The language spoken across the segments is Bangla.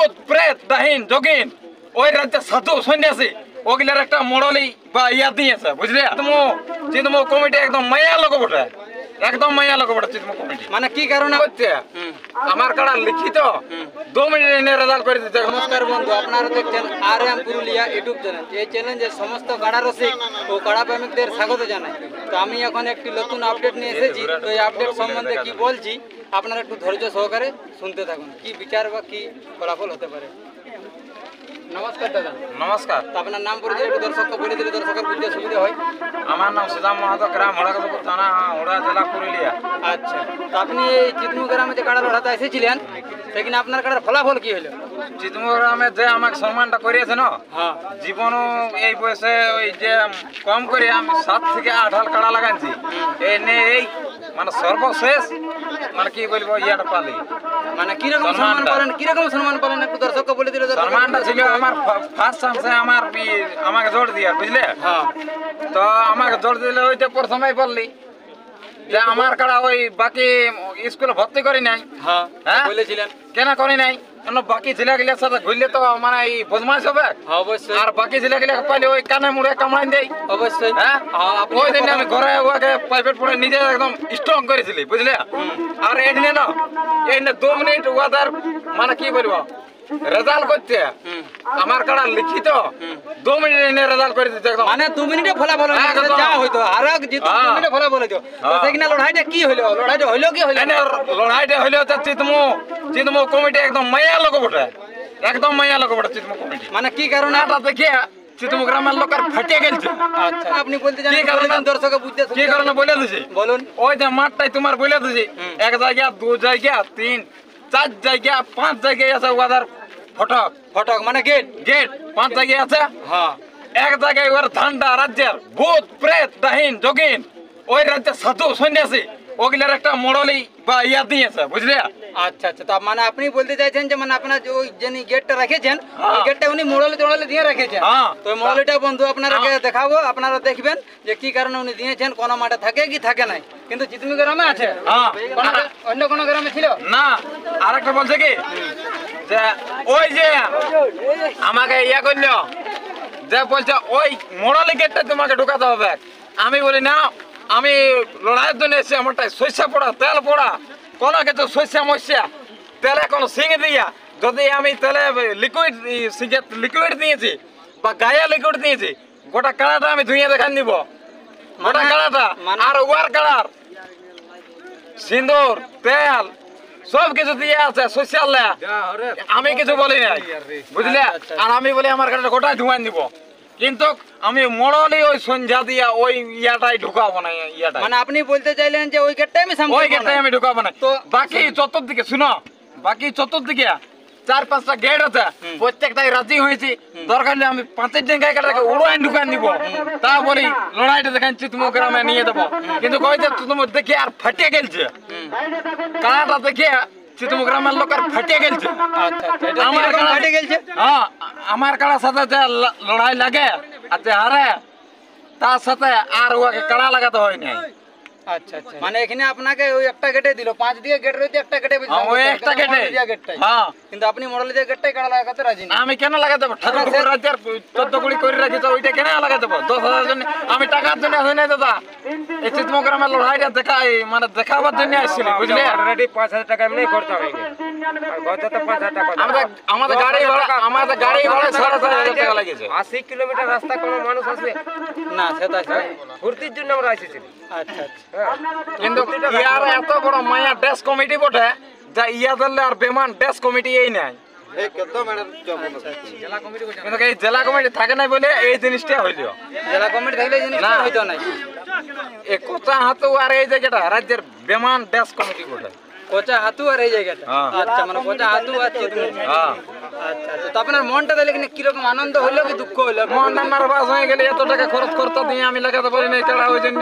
ভূত প্রেত ডাহিন যোগিন ওই রাজ্যে সাধু সন্ন্যাসী ওগুলার একটা মডেলই বা ইয়া দিয়েছে বুঝলে চিতমো কমিটি একদম মায়া লোক বটে একদম মায়া লোক বটে চিতমো কমিটি মানে কি কারণে হচ্ছে আমার কাড়া লিখিত 2 মিনিট এনে রেজাল্ট করে দিতে। নমস্কার বন্ধু, আপনারা দেখছেন RM পুরুলিয়া ইউটিউব চ্যানেল। এই চ্যালেঞ্জে সমস্ত কাড়া রসিক ও কাড়া প্রেমিকদের স্বাগত জানাই। তো আমি এখন একটি নতুন আপডেট নিয়ে এসেছি। তো এই আপডেট সম্বন্ধে কি বলছি আপনারা একটু ধৈর্য সহকারে শুনতে থাকুন, কি বিচার বা কি ফলাফল হতে পারে। নমস্কার দাদা। নমস্কার। তো আপনার নাম পরিচয় একটু দর্শককে বলে দিলে দর্শকের বুঝতে সুবিধা হয়। আমার নাম সুদাম মাহাতো, গ্রাম হড়াকদপুর থানা, ওড়া জেলা পুরুলিয়া। আচ্ছা, তো আপনি এই চিতমু গ্রামে যে কাড়া লড়াতে এসেছিলেন সেখানে আপনার কাড়ার ফলাফল কি হলো? চিতমো গ্রামে যে আমাকে সম্মানটা করিয়েছে না, হ্যাঁ, জীবনও এই বয়সে ওই যে কম করে আমি 7 থেকে 8 হাল কাড়া লাগাইছি। এই মানে সর্বশেষ মানে কি বলবো ইয়াটা পালি। মানে কিরকম সম্মান পালেন, কিরকম সম্মান পালেন একটু দর্শককে বলে দিলে। সম্মানটা ছিল আমার ফার্স্ট চান্সে আমাকে জোর দিয়া বুঝলে। হ্যাঁ, তো আমাকে জোর দিলে ওইটা প্রথমেই বললি যে আমার কাড়া ওই বাকি স্কুলে ভর্তি করি নাই। হ্যাঁ, হ্যাঁ বলেছিলেন কেন করি নাই, কেন বাকি ছেলেগুলোর সাথে ঘুরলে তো মানে এই বদমাশ হবে। অবশ্যই, আর বাকি ছেলেগুলো পাইলে ওই কানে মুড়ে কামড়াই দেয়। অবশ্যই। হ্যাঁ, ওই দিন আমি ঘরে ওকে প্রাইভেট পড়ে নিজে একদম স্ট্রং করেছিলি বুঝলে। আর এখানে না এখানে 2 মিনিট ওদের মানে কি বলবো রেজাল্ট করছে আমার কাড়া লিখিত 2 মিনিট এনে রেজাল্ট করে দিতে একদম। মানে 2 মিনিটে ফলাফল যা হইতো আর জিতো 2 মিনিটে ফলাফল হইতো। তো সেখানে লড়াইটা কি হলো, লড়াইটা হইলো কি হইলো? লড়াইটা হইলো চিতমো কমিটি একদম মায়া লোক বটে, একদম মায়া লোক বটে চিতমো কমিটি। মানে কি কারণে এটা দেখে চিতমো গ্রামের লোকের ফাটিয়ে গেছে। আচ্ছা, আপনি বলতে জানেন কি কারণে দর্শকে বুঝতে কি কারণে বলে দিছি বলুন। ওই যে মাঠটাই তোমার বলে দিছি, 1 জায়গা 2 জায়গা 3 4 জায়গা 5 জায়গায় আছে ওদের ফটক ফটক মানে গেট, গেট 5 জায়গায় আছে। হ্যাঁ, 1 জায়গায় ওর ধান্ডা রাজ্যের ভূত প্রেত ডাহিন যোগিন ওই রাজ্যে সাধু সন্ন্যাসী ওগুলার একটা মডেলই বা ইয়া দিয়েছে বুঝলে। আচ্ছা আচ্ছা, তো মানে আপনি বলতে চাইছেন যে মানে আপনার যে ওই যিনি গেটটা রেখেছেন ওই গেটটা উনি মোড়লে দিয়ে রেখেছেন। তো ওই মোড়লটা বন্ধু আপনারাকে দেখাবো, আপনারা দেখবেন যে কি কারণে উনি দিয়েছেন, কোন মাঠে থাকে কি থাকে নাই। কিন্তু চিতমি গ্রামে আছে, অন্য কোন গ্রামে ছিল না। আরেকটা বলছে কি যে ওই যে আমাকে ইয়া করল যে বলছে ওই মোড়ালি গেটটা তোমাকে ঢুকাতে হবে। আমি বলি না, আমি লড়াইয়ের জন্য এসে আমারটা সর্ষা পোড়া তেল পোড়া কোনো কিছু সর্ষা মস্যা তেলে কোনো সিঙে দিয়া যদি আমি তেলে লিকুইড দিয়েছি বা গায়ে লিকুইড দিয়েছি গোটা কাড়াটা আমি ধুইয়ে দেখান দিব। গোটা কাড়াটা আর ওয়ার কাড়ার সিন্দুর তেল সব কিছু দিয়ে আছে সোশ্যাল, আমি কিছু বলি নাই বুঝলে। আর আমি বলি আমার কাছে গোটাই ধুয়ান দিব, কিন্তু আমি মরলি ওই সন্ধ্যা দিয়া ওই ইয়াটাই ঢুকাবো না। ইয়াটাই মানে আপনি বলতে চাইলেন যে ওই গেটটাই আমি সামনে, ওই গেটটাই আমি ঢুকাবো না। তো বাকি চতুর্দিকে শুনো, বাকি চতুর্দিকে 4-5টা গেট আছে, প্রত্যেকটাই রাজি হয়েছি। দরকার হলে আমি 5 দিন গায়ে কাটাকে উড়াই ঢুকান দিব, তা বলি লড়াইটা দেখাচ্ছি তুমি গ্রামে নিয়ে দেবো। কিন্তু কইছে তুমি দেখে আর ফাটিয়ে গেলছে কানাটা দেখে চিতমো গ্রামের লোকের ফাটিয়ে গেলছে। আমার ফাটিয়ে গেলছে। হ্যাঁ, আমার কাড়ার সাথে যে লড়াই লাগে আর যে হারে তার সাথে আর ওকে কাড়া লাগাতে হয় নাই। আচ্ছা আচ্ছা, মানে এখানে আপনাকে ওই একটা গেটে দিল, 5 দিয়ে গেট রইতে একটা গেটে ওই একটা গেটে। হ্যাঁ, কিন্তু আপনি মডেল দিয়ে গেটটাই কাড়া লাগাতে রাজি না। আমি কেন লাগাতে দেবো? ঠাকুর রাজ্যের 14 কুড়ি করে রাখিস ওইটা কেন লাগাতে দেবো? 10,000 জন্য আমি টাকার জন্য আসি নাই দাদা। এই চিতমো গ্রামের লড়াইটা দেখাই মানে দেখাবার জন্য আসছিলি বুঝলে। অলরেডি 5,000 টাকা এমনি খরচা হয়ে গেছে। আর গত তো 5,000 টাকা। আমাদের গাড়ি ভাড়া 4,500 টাকা লেগেছে। 80 কিলোমিটার রাস্তা কোনো মানুষ আসবে না, সেটা ফুর্তির জন্য আমরা এসেছি। আচ্ছা আচ্ছা, কিন্তু ইয়ার এত বড় মায়া ড্যাশ কমিটি বটে যা ইয়া ধরলে আর বেমান ড্যাশ কমিটি এই নাই। কিন্তু এই জেলা কমিটি থাকে নাই বলে এই জিনিসটা হইল। জেলা কমিটি থাকলে এই জিনিসটা হইতো না। এই কোচা হাতু আর এই জায়গাটা রাজ্যের বেমান ড্যাশ কমিটি বটে। কোচা হাতু আর এই জায়গাটা। আচ্ছা, মানে কোচা হাতু আর চিতমু। হ্যাঁ, আচ্ছা আচ্ছা, তো আপনার মনটা তাহলে কিরকম আনন্দ হইলো কি দুঃখ হইলো? মন নার্ভাস হয়ে গেলে এত টাকা খরচ করতে দিয়ে আমি লাগাতে পারি না কাড়া ওই জন্য।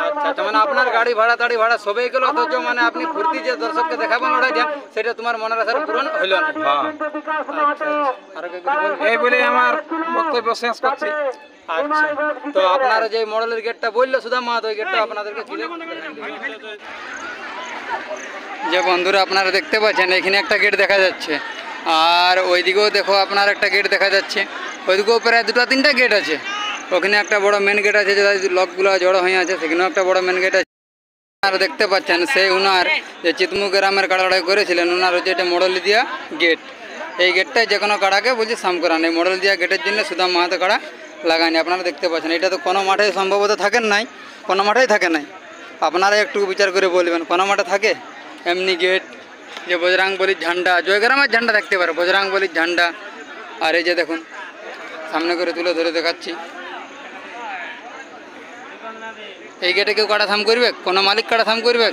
আচ্ছা আচ্ছা, মানে আপনার গাড়ি ভাড়া টাড়ি ভাড়া সবই গেল, অথচ মানে আপনি ফুর্তি যে দর্শককে দেখাবেন লড়াইটা সেটা তোমার মনের আশার পূরণ হইল না। হ্যাঁ, আচ্ছা আচ্ছা, আর এই বলে আমার বক্তব্য শেষ করছি। আচ্ছা, তো আপনারা যে মডেলের গেটটা বললো সুদাম মাহাতো, ওই গেটটা আপনাদেরকে যে বন্ধুরা আপনারা দেখতে পাচ্ছেন এখানে একটা গেট দেখা যাচ্ছে। আর ওইদিকেও দেখো আপনার একটা গেট দেখা যাচ্ছে, ওইদিকেও প্রায় 2-3টা গেট আছে। ওখানে একটা বড় মেন গেট আছে, যেটা লোকগুলো জড়ো হয়ে আছে, সেখানেও একটা বড় মেন গেট আছে। আর দেখতে পাচ্ছেন সেই উনার যে চিতমুখ গ্রামের কাড়া লড়াই করেছিলেন, উনার হচ্ছে এটা মডেল দিয়া গেট। এই গেটটাই যে কোনো কাড়াকে বলছি সাম করান, এই মডেল দিয়া গেটের জন্য সুদাম মাহাতো কাড়া লাগায়নি। আপনারা দেখতে পাচ্ছেন এটা তো কোনো মাঠে সম্ভবত থাকেন নাই, কোনো মাঠেই থাকে নাই। আপনারা একটু বিচার করে বলবেন কোনো মাঠে থাকে এমনি গেট। যে বজরাংবলির ঝান্ডা, জয়গ্রামের ঝান্ডা দেখতে পারো, বজরাংবলির ঝান্ডা। আর এই যে দেখুন সামনে করে তুলে ধরে দেখাচ্ছি, এই গেটে কেউ কাটা থাম করবে? কোনো মালিক কাটা থাম করবে?